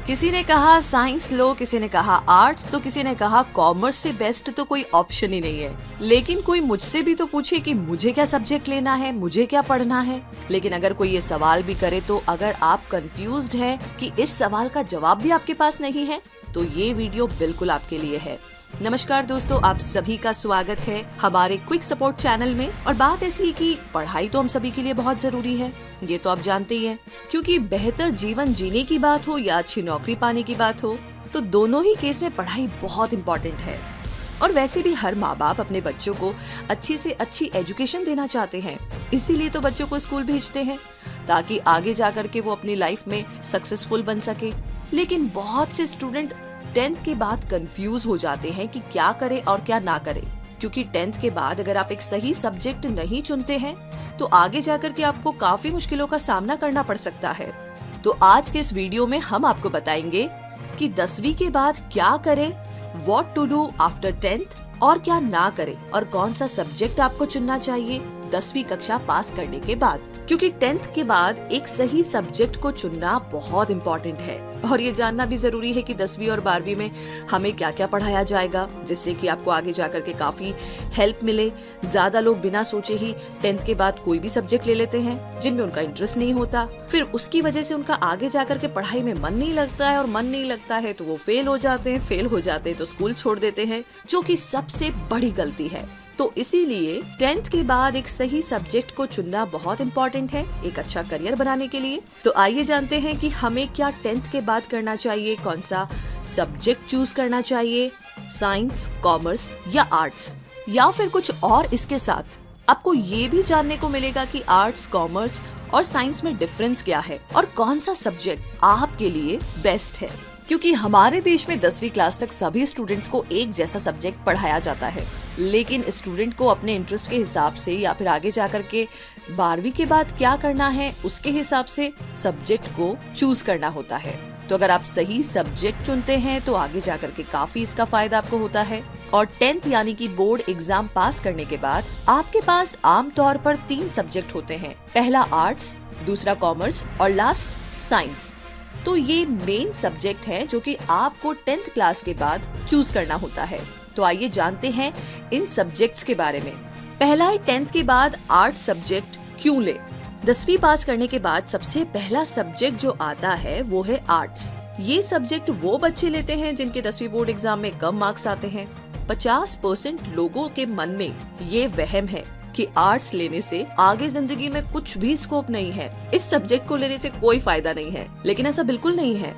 किसी ने कहा साइंस लो, किसी ने कहा आर्ट्स, तो किसी ने कहा कॉमर्स से बेस्ट तो कोई ऑप्शन ही नहीं है। लेकिन कोई मुझसे भी तो पूछे कि मुझे क्या सब्जेक्ट लेना है, मुझे क्या पढ़ना है। लेकिन अगर कोई ये सवाल भी करे तो अगर आप कंफ्यूज्ड हैं कि इस सवाल का जवाब भी आपके पास नहीं है, तो ये वीडियो बिल्कुल आपके लिए है। नमस्कार दोस्तों, आप सभी का स्वागत है हमारे क्विक सपोर्ट चैनल में। और बात ऐसी कि पढ़ाई तो हम सभी के लिए बहुत जरूरी है, ये तो आप जानते ही हैं। क्योंकि बेहतर जीवन जीने की बात हो या अच्छी नौकरी पाने की बात हो, तो दोनों ही केस में पढ़ाई बहुत इम्पोर्टेंट है। और वैसे भी हर माँ बाप अपने बच्चों को अच्छी से अच्छी एजुकेशन देना चाहते हैं, इसीलिए तो बच्चों को स्कूल भेजते हैं ताकि आगे जाकर के वो अपनी लाइफ में सक्सेसफुल बन सके। लेकिन बहुत से स्टूडेंट 10th के बाद कंफ्यूज हो जाते हैं कि क्या करें और क्या ना करें। क्योंकि 10th के बाद अगर आप एक सही सब्जेक्ट नहीं चुनते हैं तो आगे जाकर के आपको काफी मुश्किलों का सामना करना पड़ सकता है। तो आज के इस वीडियो में हम आपको बताएंगे कि 10वीं के बाद क्या करें, what to do after 10th, और क्या ना करें, और कौन सा सब्जेक्ट आपको चुनना चाहिए 10वीं कक्षा पास करने के बाद। क्योंकि 10th के बाद एक सही सब्जेक्ट को चुनना बहुत इम्पोर्टेंट है। और ये जानना भी जरूरी है कि 10वीं और 12वीं में हमें क्या क्या पढ़ाया जाएगा, जिससे कि आपको आगे जाकर के काफी हेल्प मिले। ज्यादा लोग बिना सोचे ही 10th के बाद कोई भी सब्जेक्ट ले लेते हैं जिनमें उनका इंटरेस्ट नहीं होता, फिर उसकी वजह से उनका आगे जाकर के पढ़ाई में मन नहीं लगता है, और मन नहीं लगता है तो वो फेल हो जाते हैं तो स्कूल छोड़ देते हैं, जो कि सबसे बड़ी गलती है। तो इसीलिए 10th के बाद एक सही सब्जेक्ट को चुनना बहुत इम्पोर्टेंट है एक अच्छा करियर बनाने के लिए। तो आइए जानते हैं कि हमें क्या 10th के बाद करना चाहिए, कौन सा सब्जेक्ट चूज करना चाहिए, साइंस, कॉमर्स या आर्ट्स, या फिर कुछ और। इसके साथ आपको ये भी जानने को मिलेगा कि आर्ट्स, कॉमर्स और साइंस में डिफरेंस क्या है और कौन सा सब्जेक्ट आपके लिए बेस्ट है। क्योंकि हमारे देश में 10वीं क्लास तक सभी स्टूडेंट्स को एक जैसा सब्जेक्ट पढ़ाया जाता है, लेकिन स्टूडेंट को अपने इंटरेस्ट के हिसाब से या फिर आगे जाकर के 12वीं के बाद क्या करना है उसके हिसाब से सब्जेक्ट को चूज करना होता है। तो अगर आप सही सब्जेक्ट चुनते हैं तो आगे जाकर के काफी इसका फायदा आपको होता है। और 10th यानी कि बोर्ड एग्जाम पास करने के बाद आपके पास आमतौर पर 3 सब्जेक्ट होते हैं, पहला आर्ट्स, दूसरा कॉमर्स और लास्ट साइंस। तो ये मेन सब्जेक्ट है जो कि आपको 10th क्लास के बाद चूज करना होता है। तो आइए जानते हैं इन सब्जेक्ट्स के बारे में। पहला है 10th के बाद आर्ट्स सब्जेक्ट क्यों ले। 10वीं पास करने के बाद सबसे पहला सब्जेक्ट जो आता है वो है आर्ट्स। ये सब्जेक्ट वो बच्चे लेते हैं जिनके 10वीं बोर्ड एग्जाम में कम मार्क्स आते हैं। 50% लोगों के मन में ये वहम है कि आर्ट्स लेने से आगे जिंदगी में कुछ भी स्कोप नहीं है, इस सब्जेक्ट को लेने से कोई फायदा नहीं है। लेकिन ऐसा बिल्कुल नहीं है।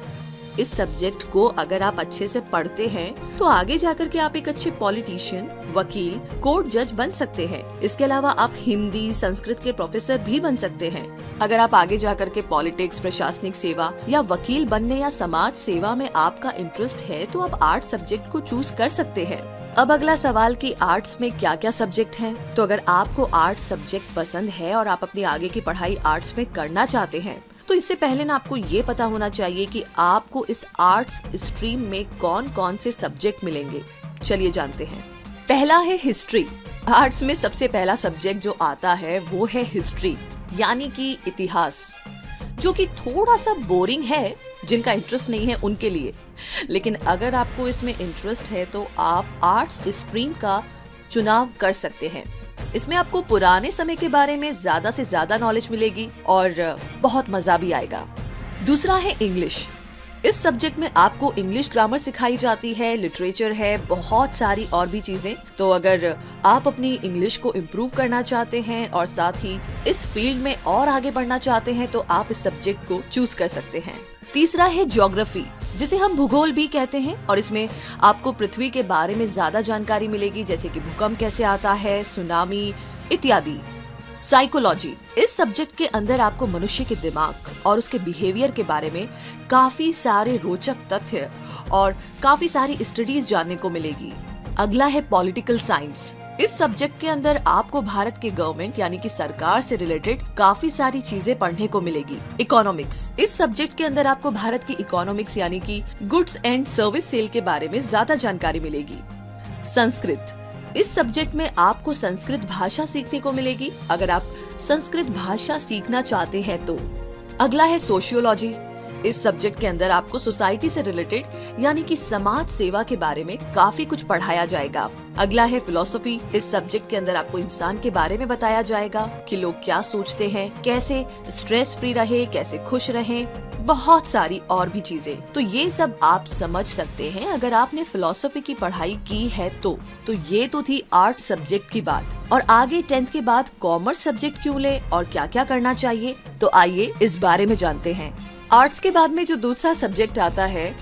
इस सब्जेक्ट को अगर आप अच्छे से पढ़ते हैं तो आगे जाकर के आप एक अच्छे पॉलिटिशियन, वकील, कोर्ट जज बन सकते हैं। इसके अलावा आप हिंदी, संस्कृत के प्रोफेसर भी बन सकते हैं। अगर आप आगे जाकर के पॉलिटिक्स, प्रशासनिक सेवा या वकील बनने या समाज सेवा में आपका इंटरेस्ट है तो आप आर्ट्स सब्जेक्ट को चूज कर सकते हैं। अब अगला सवाल कि आर्ट्स में क्या क्या सब्जेक्ट हैं। तो अगर आपको आर्ट्स सब्जेक्ट पसंद है और आप अपनी आगे की पढ़ाई आर्ट्स में करना चाहते हैं तो इससे पहले ना आपको ये पता होना चाहिए कि आपको इस आर्ट्स स्ट्रीम में कौन कौन से सब्जेक्ट मिलेंगे। चलिए जानते हैं। पहला है हिस्ट्री। आर्ट्स में सबसे पहला सब्जेक्ट जो आता है वो है हिस्ट्री, यानी कि इतिहास, जो कि थोड़ा सा बोरिंग है जिनका इंटरेस्ट नहीं है उनके लिए। लेकिन अगर आपको इसमें इंटरेस्ट है तो आप आर्ट्स स्ट्रीम का चुनाव कर सकते हैं। इसमें आपको पुराने समय के बारे में ज्यादा से ज्यादा नॉलेज मिलेगी और बहुत मजा भी आएगा। दूसरा है इंग्लिश। इस सब्जेक्ट में आपको इंग्लिश ग्रामर सिखाई जाती है, लिटरेचर है, बहुत सारी और भी चीजें। तो अगर आप अपनी इंग्लिश को इम्प्रूव करना चाहते हैं और साथ ही इस फील्ड में और आगे बढ़ना चाहते हैं तो आप इस सब्जेक्ट को चूज कर सकते हैं। तीसरा है ज्योग्राफी, जिसे हम भूगोल भी कहते हैं, और इसमें आपको पृथ्वी के बारे में ज्यादा जानकारी मिलेगी, जैसे कि भूकंप कैसे आता है, सुनामी इत्यादि। साइकोलॉजी, इस सब्जेक्ट के अंदर आपको मनुष्य के दिमाग और उसके बिहेवियर के बारे में काफी सारे रोचक तथ्य और काफी सारी स्टडीज जानने को मिलेगी। अगला है पॉलिटिकल साइंस। इस सब्जेक्ट के अंदर आपको भारत के गवर्नमेंट यानी कि सरकार से रिलेटेड काफी सारी चीजें पढ़ने को मिलेगी। इकोनॉमिक्स, इस सब्जेक्ट के अंदर आपको भारत की इकोनॉमिक्स यानी कि गुड्स एंड सर्विस सेल के बारे में ज्यादा जानकारी मिलेगी। संस्कृत, इस सब्जेक्ट में आपको संस्कृत भाषा सीखने को मिलेगी अगर आप संस्कृत भाषा सीखना चाहते हैं तो। अगला है सोशियोलॉजी। इस सब्जेक्ट के अंदर आपको सोसाइटी से रिलेटेड यानी कि समाज सेवा के बारे में काफी कुछ पढ़ाया जाएगा। अगला है फिलोसफी। इस सब्जेक्ट के अंदर आपको इंसान के बारे में बताया जाएगा कि लोग क्या सोचते हैं, कैसे स्ट्रेस फ्री रहे, कैसे खुश रहे, बहुत सारी और भी चीजें। तो ये सब आप समझ सकते हैं अगर आपने फिलोसफी की पढ़ाई की है तो ये तो थी आर्ट सब्जेक्ट की बात। और आगे 10th के बाद कॉमर्स सब्जेक्ट क्यों ले और क्या क्या करना चाहिए, तो आइए इस बारे में जानते हैं। आर्ट्स के बाद में जो दूसरा सब्जेक्ट आता है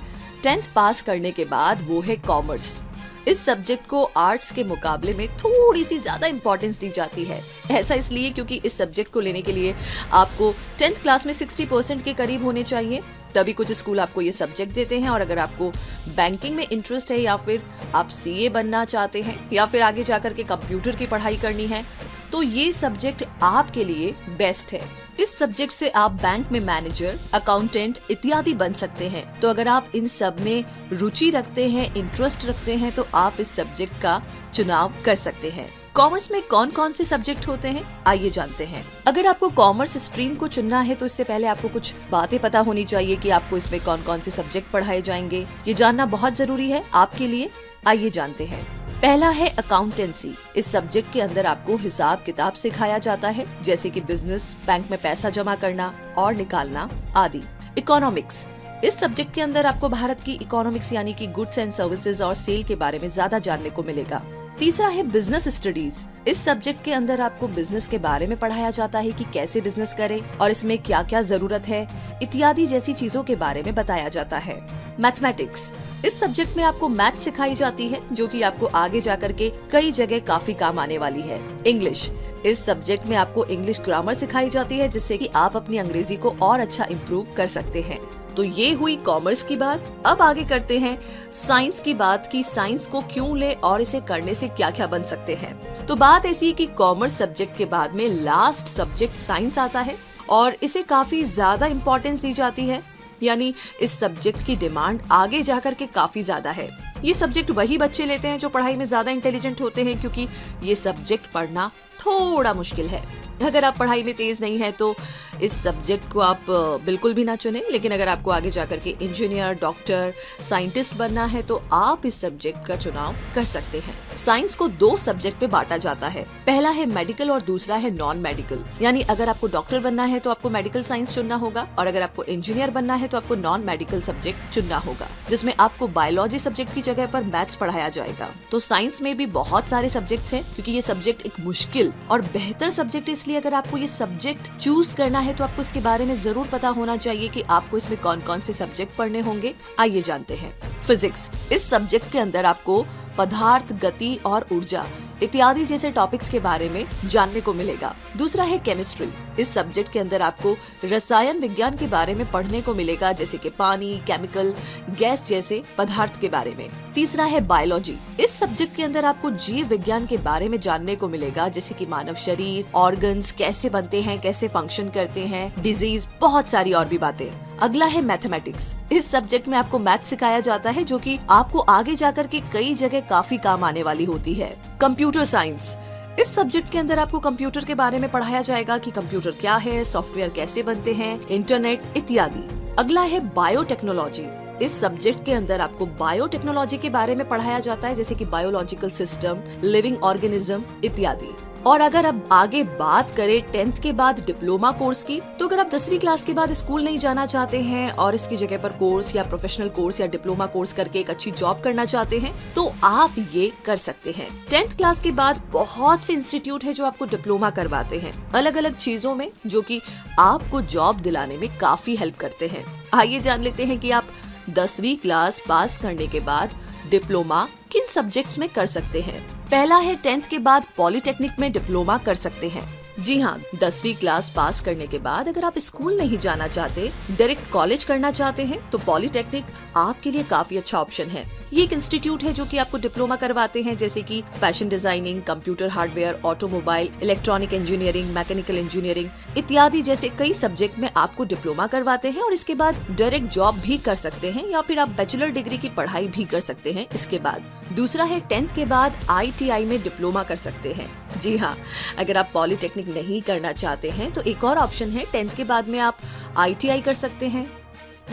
10th पास करने के बाद, वो है कॉमर्स। इस सब्जेक्ट को आर्ट्स के मुकाबले में थोड़ी सी ज्यादा इम्पोर्टेंस दी जाती है। ऐसा इसलिए क्योंकि इस सब्जेक्ट को लेने के लिए आपको 10th क्लास में 60% के करीब होने चाहिए, तभी कुछ स्कूल आपको ये सब्जेक्ट देते हैं। और अगर आपको बैंकिंग में इंटरेस्ट है या फिर आप सीए बनना चाहते हैं या फिर आगे जाकर के कंप्यूटर की पढ़ाई करनी है, तो ये सब्जेक्ट आपके लिए बेस्ट है। इस सब्जेक्ट से आप बैंक में मैनेजर, अकाउंटेंट इत्यादि बन सकते हैं। तो अगर आप इन सब में रुचि रखते हैं, इंटरेस्ट रखते हैं, तो आप इस सब्जेक्ट का चुनाव कर सकते हैं। कॉमर्स में कौन कौन से सब्जेक्ट होते हैं, आइए जानते हैं। अगर आपको कॉमर्स स्ट्रीम को चुनना है तो इससे पहले आपको कुछ बातें पता होनी चाहिए कि आपको इसमें कौन कौन से सब्जेक्ट पढ़ाए जाएंगे। ये जानना बहुत जरूरी है आपके लिए। आइए जानते हैं। पहला है अकाउंटेंसी। इस सब्जेक्ट के अंदर आपको हिसाब किताब सिखाया जाता है, जैसे कि बिजनेस, बैंक में पैसा जमा करना और निकालना आदि। इकोनॉमिक्स। इस सब्जेक्ट के अंदर आपको भारत की इकोनॉमिक्स यानी कि गुड्स एंड सर्विसेज और सेल के बारे में ज्यादा जानने को मिलेगा। तीसरा है बिजनेस स्टडीज। इस सब्जेक्ट के अंदर आपको बिजनेस के बारे में पढ़ाया जाता है कि कैसे बिजनेस करें और इसमें क्या क्या जरूरत है इत्यादि जैसी चीजों के बारे में बताया जाता है। मैथमेटिक्स। इस सब्जेक्ट में आपको मैथ सिखाई जाती है, जो कि आपको आगे जाकर के कई जगह काफी काम आने वाली है। इंग्लिश। इस सब्जेक्ट में आपको इंग्लिश ग्रामर सिखाई जाती है, जिससे कि आप अपनी अंग्रेजी को और अच्छा इम्प्रूव कर सकते हैं। तो ये हुई कॉमर्स की बात। अब आगे करते हैं साइंस की बात कि साइंस को क्यों ले और इसे करने से क्या क्या बन सकते हैं। तो बात ऐसी है कि कॉमर्स सब्जेक्ट के बाद में लास्ट सब्जेक्ट साइंस आता है और इसे काफी ज्यादा इम्पोर्टेंस दी जाती है, यानी इस सब्जेक्ट की डिमांड आगे जाकर के काफी ज्यादा है। ये सब्जेक्ट वही बच्चे लेते हैं जो पढ़ाई में ज्यादा इंटेलिजेंट होते हैं, क्योंकि ये सब्जेक्ट पढ़ना थोड़ा मुश्किल है। अगर आप पढ़ाई में तेज नहीं है तो इस सब्जेक्ट को आप बिल्कुल भी ना चुनें। लेकिन अगर आपको आगे जाकर के इंजीनियर, डॉक्टर, साइंटिस्ट बनना है तो आप इस सब्जेक्ट का चुनाव कर सकते हैं। साइंस को 2 सब्जेक्ट में बांटा जाता है। पहला है मेडिकल और दूसरा है नॉन मेडिकल। यानी अगर आपको डॉक्टर बनना है तो आपको मेडिकल साइंस चुनना होगा, और अगर आपको इंजीनियर बनना है तो आपको नॉन मेडिकल सब्जेक्ट चुनना होगा, जिसमें आपको बायोलॉजी सब्जेक्ट की जगह पर मैथ्स पढ़ाया जाएगा। तो साइंस में भी बहुत सारे सब्जेक्ट्स हैं, क्योंकि ये सब्जेक्ट एक मुश्किल और बेहतर सब्जेक्ट। इसलिए अगर आपको ये सब्जेक्ट चूज करना है तो आपको इसके बारे में जरूर पता होना चाहिए कि आपको इसमें कौन कौन से सब्जेक्ट पढ़ने होंगे। आइए जानते हैं। फिजिक्स। इस सब्जेक्ट के अंदर आपको पदार्थ, गति और ऊर्जा इत्यादि जैसे टॉपिक्स के बारे में जानने को मिलेगा। दूसरा है केमिस्ट्री। इस सब्जेक्ट के अंदर आपको रसायन विज्ञान के बारे में पढ़ने को मिलेगा, जैसे कि पानी, केमिकल, गैस जैसे पदार्थ के बारे में। तीसरा है बायोलॉजी। इस सब्जेक्ट के अंदर आपको जीव विज्ञान के बारे में जानने को मिलेगा, जैसे कि मानव शरीर, ऑर्गन्स कैसे बनते हैं, कैसे फंक्शन करते हैं, डिजीज, बहुत सारी और भी बातें। अगला है मैथमेटिक्स। इस सब्जेक्ट में आपको मैथ सिखाया जाता है, जो कि आपको आगे जाकर के कई जगह काफी काम आने वाली होती है। Computer science. इस सब्जेक्ट के अंदर आपको कंप्यूटर के बारे में पढ़ाया जाएगा कि कंप्यूटर क्या है, सॉफ्टवेयर कैसे बनते हैं, इंटरनेट इत्यादि। अगला है बायोटेक्नोलॉजी। इस सब्जेक्ट के अंदर आपको बायोटेक्नोलॉजी के बारे में पढ़ाया जाता है, जैसे कि बायोलॉजिकल सिस्टम, लिविंग ऑर्गेनिज्म इत्यादि। और अगर अब आगे बात करें 10th के बाद डिप्लोमा कोर्स की, तो अगर आप 10वीं क्लास के बाद स्कूल नहीं जाना चाहते हैं और इसकी जगह पर कोर्स या प्रोफेशनल कोर्स या डिप्लोमा कोर्स करके एक अच्छी जॉब करना चाहते हैं, तो आप ये कर सकते हैं। 10th क्लास के बाद बहुत से इंस्टीट्यूट है जो आपको डिप्लोमा करवाते हैं अलग अलग चीजों में, जो कि आपको जॉब दिलाने में काफी हेल्प करते हैं। आइए जान लेते हैं कि आप 10वीं क्लास पास करने के बाद डिप्लोमा किन सब्जेक्ट्स में कर सकते हैं। पहला है 10th के बाद पॉलिटेक्निक में डिप्लोमा कर सकते हैं। जी हाँ, 10वीं क्लास पास करने के बाद अगर आप स्कूल नहीं जाना चाहते, डायरेक्ट कॉलेज करना चाहते हैं, तो पॉलिटेक्निक आपके लिए काफी अच्छा ऑप्शन है। ये एक इंस्टीट्यूट है जो कि आपको डिप्लोमा करवाते हैं, जैसे कि fashion designing, computer hardware, automobile, electronic engineering, mechanical engineering इत्यादि जैसे कई सब्जेक्ट में आपको डिप्लोमा करवाते हैं और इसके बाद डायरेक्ट जॉब भी कर सकते हैं, या फिर आप बैचलर डिग्री की पढ़ाई भी कर सकते हैं इसके बाद। दूसरा है 10th के बाद ITI में डिप्लोमा कर सकते हैं। जी हाँ, अगर आप पॉलिटेक्निक नहीं करना चाहते हैं तो एक और ऑप्शन है, 10th के बाद में आप ITI कर सकते हैं।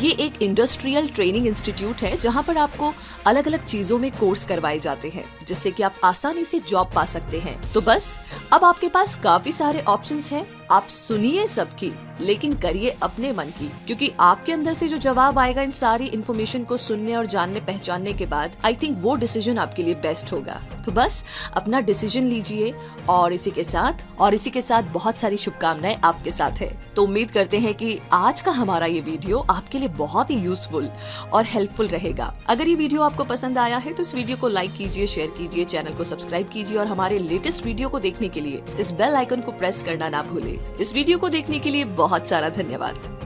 ये एक इंडस्ट्रियल ट्रेनिंग इंस्टीट्यूट है जहाँ पर आपको अलग अलग चीजों में कोर्स करवाए जाते हैं जिससे कि आप आसानी से जॉब पा सकते हैं। तो बस अब आपके पास काफी सारे ऑप्शंस हैं, आप सुनिए सबकी लेकिन करिए अपने मन की, क्योंकि आपके अंदर से जो जवाब आएगा इन सारी इन्फॉर्मेशन को सुनने और जानने पहचानने के बाद, आई थिंक वो डिसीजन आपके लिए बेस्ट होगा। तो बस अपना डिसीजन लीजिए और इसी के साथ बहुत सारी शुभकामनाएं आपके साथ है। तो उम्मीद करते हैं कि आज का हमारा ये वीडियो आपके लिए बहुत ही यूजफुल और हेल्पफुल रहेगा। अगर ये वीडियो आपको पसंद आया है तो इस वीडियो को लाइक कीजिए, शेयर कीजिए, चैनल को सब्सक्राइब कीजिए और हमारे लेटेस्ट वीडियो को देखने के लिए इस बेल आइकन को प्रेस करना ना भूले। इस वीडियो को देखने के लिए बहुत सारा धन्यवाद।